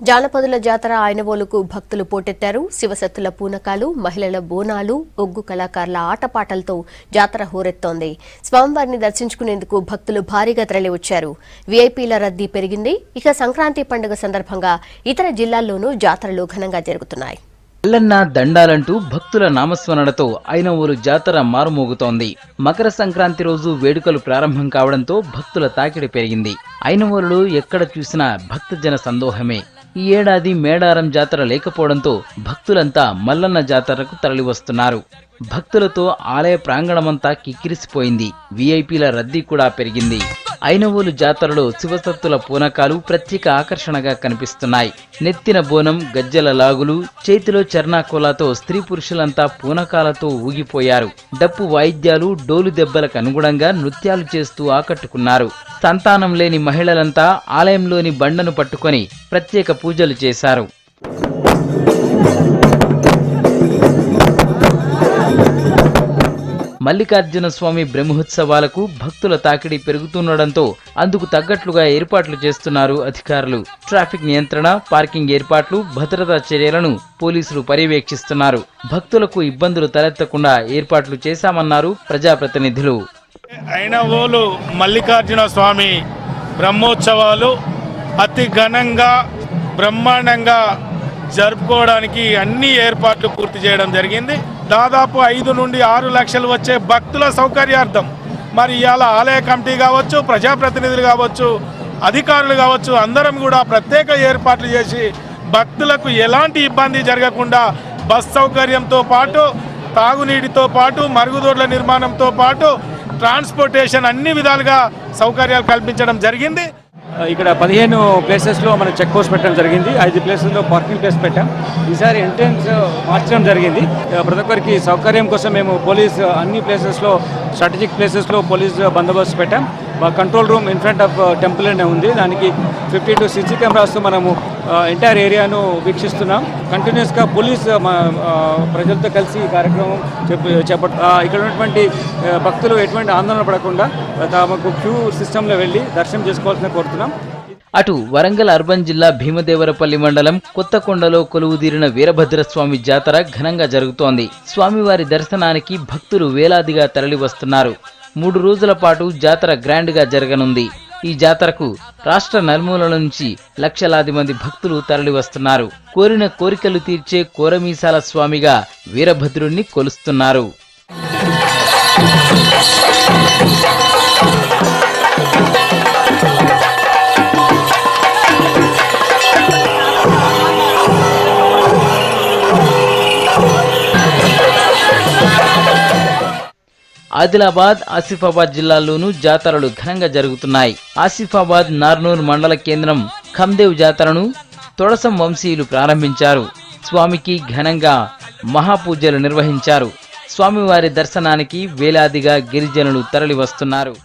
జానపదుల జాతర ఆయనవోలుకు భక్తులు పోటెత్తారు. శివసత్తుల పూనకాలు, మహిళల బోనాలు, ఒగ్గు కళాకారుల ఆటపాటలతో జాతర హోరెత్తోంది. స్వామివారిని దర్శించుకునేందుకు భక్తులు భారీగా తరలివచ్చారు. వీఐపీల రద్దీ పెరిగింది. ఇక సంక్రాంతి పండుగ సందర్భంగా ఇతర జిల్లాల్లోనూ జాతరలు ఘనంగా జరుగుతున్నాయి. మల్లన్న దండాలంటూ భక్తుల నామస్మరణతో ఐనవోలు జాతర మారుమోగుతోంది. మకర సంక్రాంతి రోజు వేడుకలు ప్రారంభం కావడంతో భక్తుల తాకిడి పెరిగింది. ఐనవోలులో ఎక్కడ చూసినా భక్తజన సందోహమే. ఈ ఏడాది మేడారం జాతర లేకపోవడంతో భక్తులంతా మల్లన్న జాతరకు తరలివస్తున్నారు. భక్తులతో ఆలయ ప్రాంగణమంతా కిక్కిరిసిపోయింది. వీఐపీల రద్దీ కూడా పెరిగింది. ఐనవోలు జాతరలో శివసత్తుల పూనకాలు ప్రత్యేక ఆకర్షణగా కనిపిస్తున్నాయి. నెత్తిన బోనం, గజ్జల లాగులు, చేతిలో చర్నాకోలాతో స్త్రీ పురుషులంతా పూనకాలతో ఊగిపోయారు. డప్పు వాయిద్యాలు, డోలు దెబ్బలకు అనుగుణంగా నృత్యాలు చేస్తూ ఆకట్టుకున్నారు. సంతానం లేని మహిళలంతా ఆలయంలోని బండను పట్టుకొని ప్రత్యేక పూజలు చేశారు. మల్లికార్జున స్వామి బ్రహ్మోత్సవాలకు భక్తుల తాకిడి పెరుగుతుండటంతో అందుకు తగ్గట్లుగా ఏర్పాట్లు చేస్తున్నారు అధికారులు. ట్రాఫిక్ నియంత్రణ, పార్కింగ్ ఏర్పాట్లు, భద్రతా చర్యలను పోలీసులు పర్యవేక్షిస్తున్నారు. భక్తులకు ఇబ్బందులు తలెత్తకుండా ఏర్పాట్లు చేశామన్నారు ప్రజాప్రతినిధులు. ఐనవోలు మల్లికార్జున స్వామి బ్రహ్మోత్సవాలు అతి ఘనంగా బ్రహ్మాండంగా జరుపుకోవడానికి అన్ని ఏర్పాట్లు పూర్తి చేయడం జరిగింది. దాదాపు 5 నుండి 6 లక్షలు వచ్చే భక్తుల సౌకర్యార్థం మరి ఇవాళ ఆలయ కమిటీ కావచ్చు, ప్రజాప్రతినిధులు కావచ్చు, అధికారులు కావచ్చు, అందరం కూడా ప్రత్యేక ఏర్పాట్లు చేసి భక్తులకు ఎలాంటి ఇబ్బంది జరగకుండా బస్ సౌకర్యంతో పాటు, తాగునీటితో పాటు, మరుగుదొడ్ల నిర్మాణంతో పాటు ట్రాన్స్పోర్టేషన్ అన్ని విధాలుగా సౌకర్యాలు కల్పించడం జరిగింది. ఇక్కడ 15 ప్లేసెస్లో మనం చెక్ పోస్ట్ పెట్టడం జరిగింది. 5 ప్లేసెస్లో పార్కింగ్ ప్లేస్ పెట్టాం. ఈసారి ఎంట్రన్స్ మార్చడం జరిగింది. ప్రతి ఒక్కరికి సౌకర్యం కోసం మేము పోలీస్ అన్ని ప్లేసెస్లో, స్ట్రాటజిక్ ప్లేసెస్లో పోలీస్ బందోబస్తు పెట్టాం. Control room in front of temple అనే ఉంది. దానికి 52 CC కెమెరాస్తో మనము ఎంటైర్ ఏరియాను వీక్షిస్తున్నాం. కంటిన్యూస్గా పోలీస్ ప్రజలతో కలిసి ఈ కార్యక్రమం ఇక్కడ ఉన్నటువంటి భక్తులు ఎటువంటి ఆందోళన పడకుండా తమకు క్యూ సిస్టంలో వెళ్ళి దర్శనం చేసుకోవాల్సిన కోరుతున్నాం. అటు వరంగల్ అర్బన్ జిల్లా భీమదేవరపల్లి మండలం కొత్తకొండలో కొలువుదీరిన వీరభద్రస్వామి జాతర ఘనంగా జరుగుతోంది. స్వామివారి దర్శనానికి భక్తులు వేలాదిగా తరలి వస్తున్నారు. 3 రోజుల పాటు జాతర గ్రాండ్ గా జరగనుంది. ఈ జాతరకు రాష్ట్ర నలుమూలల నుంచి లక్షలాది మంది భక్తులు తరలి వస్తున్నారు. కోరిన కోరికలు తీర్చే కోరమీసాల స్వామిగా వీరభద్రుణ్ణి కొలుస్తున్నారు. ఆదిలాబాద్, ఆసిఫాబాద్ జిల్లాల్లోనూ జాతరలు ఘనంగా జరుగుతున్నాయి. ఆసిఫాబాద్ నార్నూర్ మండల కేంద్రం ఖమ్దేవ్ జాతరను తొడసం వంశీయులు ప్రారంభించారు. స్వామికి ఘనంగా మహాపూజలు నిర్వహించారు. స్వామివారి దర్శనానికి వేలాదిగా గిరిజనులు తరలి వస్తున్నారు.